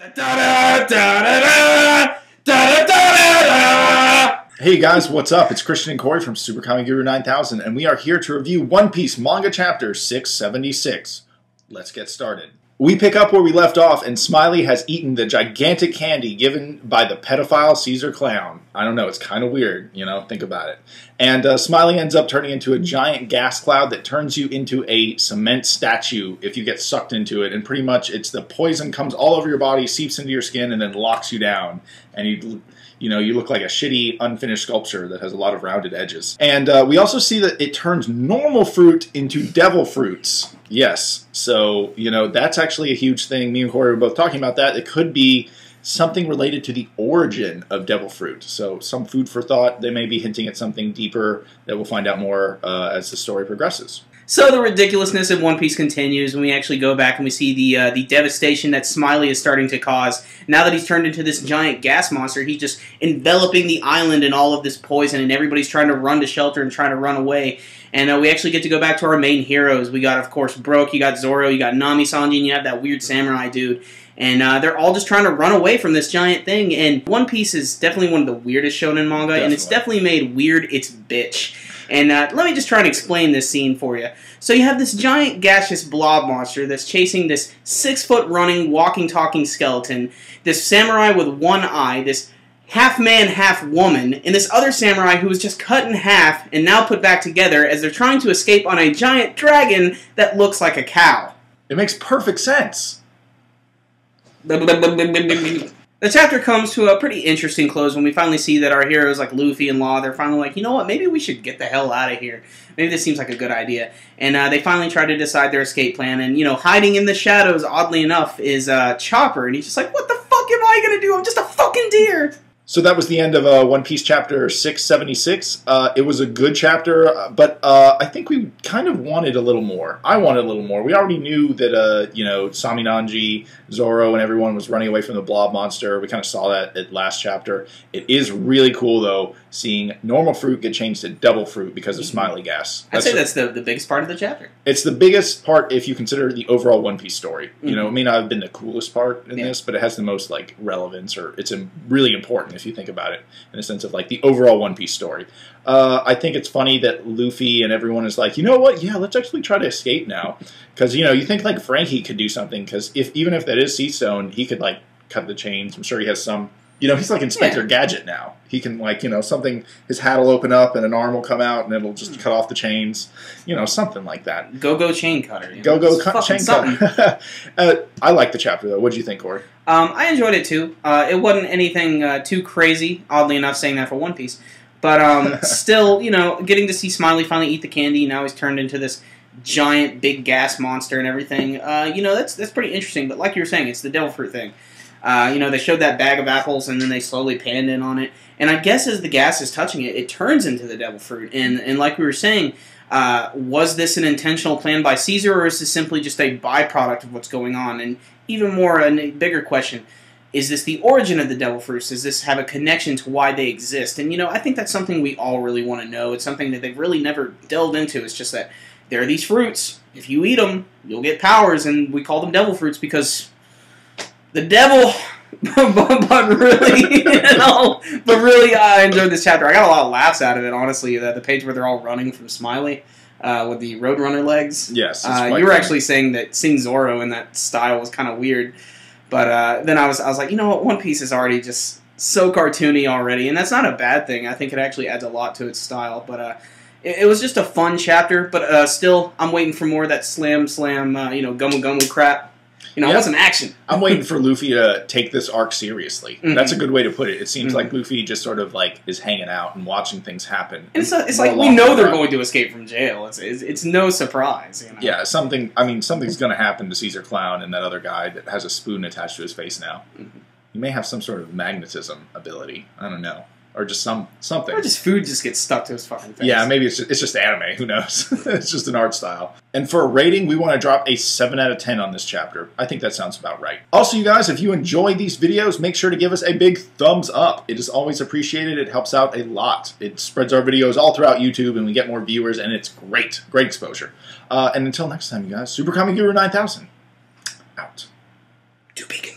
Hey guys, what's up? It's Christian and Corey from SuperKamiGuru9000, and we are here to review One Piece Manga Chapter 676. Let's get started. We pick up where we left off, and Smiley has eaten the gigantic candy given by the pedophile Caesar Clown. I don't know, it's kind of weird, you know, think about it. And Smiley ends up turning into a giant gas cloud that turns you into a cement statue if you get sucked into it, and pretty much it's the poison comes all over your body, seeps into your skin, and then locks you down, and you look like a shitty, unfinished sculpture that has a lot of rounded edges. And we also see that it turns normal fruit into devil fruits. Yes, so, that's actually a huge thing. Me and Corey were both talking about that. It could be something related to the origin of devil fruit. So some food for thought. They may be hinting at something deeper that we'll find out more as the story progresses. So the ridiculousness of One Piece continues when we actually go back and we see the devastation that Smiley is starting to cause. Now that he's turned into this giant gas monster, he's just enveloping the island in all of this poison, and everybody's trying to run to shelter and trying to run away. And we actually get to go back to our main heroes. We got, of course, Brook, you got Zoro, you got Nami Sanji, and you have that weird samurai dude. And they're all just trying to run away from this giant thing. And One Piece is definitely one of the weirdest shonen manga, and it's definitely made weird its bitch. And let me just try and explain this scene for you. So you have this giant gaseous blob monster that's chasing this 6-foot running, walking, talking skeleton, this samurai with one eye, this half-man, half-woman, and this other samurai who was just cut in half and now put back together as they're trying to escape on a giant dragon that looks like a cow. It makes perfect sense. The chapter comes to a pretty interesting close when we finally see that our heroes like Luffy and Law, they're finally like, you know what, maybe we should get the hell out of here. Maybe this seems like a good idea. And they finally try to decide their escape plan. And, hiding in the shadows, oddly enough, is Chopper. And he's just like, what the fuck am I going to do? I'm just a fucking deer. So that was the end of One Piece Chapter 676. It was a good chapter, but I think we kind of wanted a little more. I wanted a little more. We already knew that, Saminanji, Zoro, and everyone was running away from the blob monster. We kind of saw that at last chapter. It is really cool, though, seeing normal fruit get changed to devil fruit because of Smiley gas. I'd say that's the biggest part of the chapter. It's the biggest part if you consider the overall One Piece story. It may not have been the coolest part in this, but it has the most, relevance, or it's really important if you think about it in a sense of the overall One Piece story. I think it's funny that Luffy and everyone is like, you know what, yeah, let's actually try to escape now. Because, you think Frankie could do something, because even if that is Sea Stone, he could cut the chains. I'm sure he has some, he's like Inspector Gadget now. He can something, his hat will open up and an arm will come out and it'll just cut off the chains. Something like that. Go-go chain cutter. Go-go chain cutter. I like the chapter, though. What did you think, Corey? I enjoyed it, too. It wasn't anything too crazy, oddly enough, saying that for One Piece. But still, getting to see Smiley finally eat the candy, now he's turned into this giant, big gas monster and everything, that's pretty interesting. But like you were saying, it's the devil fruit thing. They showed that bag of apples, and then they slowly panned in on it. And I guess as the gas is touching it, it turns into the devil fruit. And like we were saying, was this an intentional plan by Caesar, or is this simply just a byproduct of what's going on? And even more, a bigger question, is this the origin of the devil fruits? Does this have a connection to why they exist? And, I think that's something we all really want to know. It's something that they've really never delved into. It's just that there are these fruits. If you eat them, you'll get powers, and we call them devil fruits because the devil... but really, I enjoyed this chapter. I got a lot of laughs out of it, honestly. The page where they're all running from Smiley with the Roadrunner legs. Yes, you were actually saying that seeing Zoro in that style was kind of weird. But then I was like, you know what? One Piece is already just so cartoony already, and that's not a bad thing. I think it actually adds a lot to its style. But it was just a fun chapter. But still, I'm waiting for more of that slam, Gumu Gumu crap. I want some action. I'm waiting for Luffy to take this arc seriously. That's a good way to put it. It seems like Luffy just sort of is hanging out and watching things happen. And it's like we know they're going to escape from jail. It's no surprise. Yeah, something's going to happen to Caesar Clown and that other guy that has a spoon attached to his face now. He may have some sort of magnetism ability. I don't know. Or just something. Or just food just gets stuck to his fucking face. Yeah, maybe it's just anime. Who knows? It's just an art style. And for a rating, we want to drop a 7 out of 10 on this chapter. I think that sounds about right. Also, you guys, if you enjoy these videos, make sure to give us a big thumbs up. It is always appreciated. It helps out a lot. It spreads our videos all throughout YouTube, and we get more viewers, and it's great. Great exposure. And until next time, you guys, SuperKamiGuru9000 out. Too big.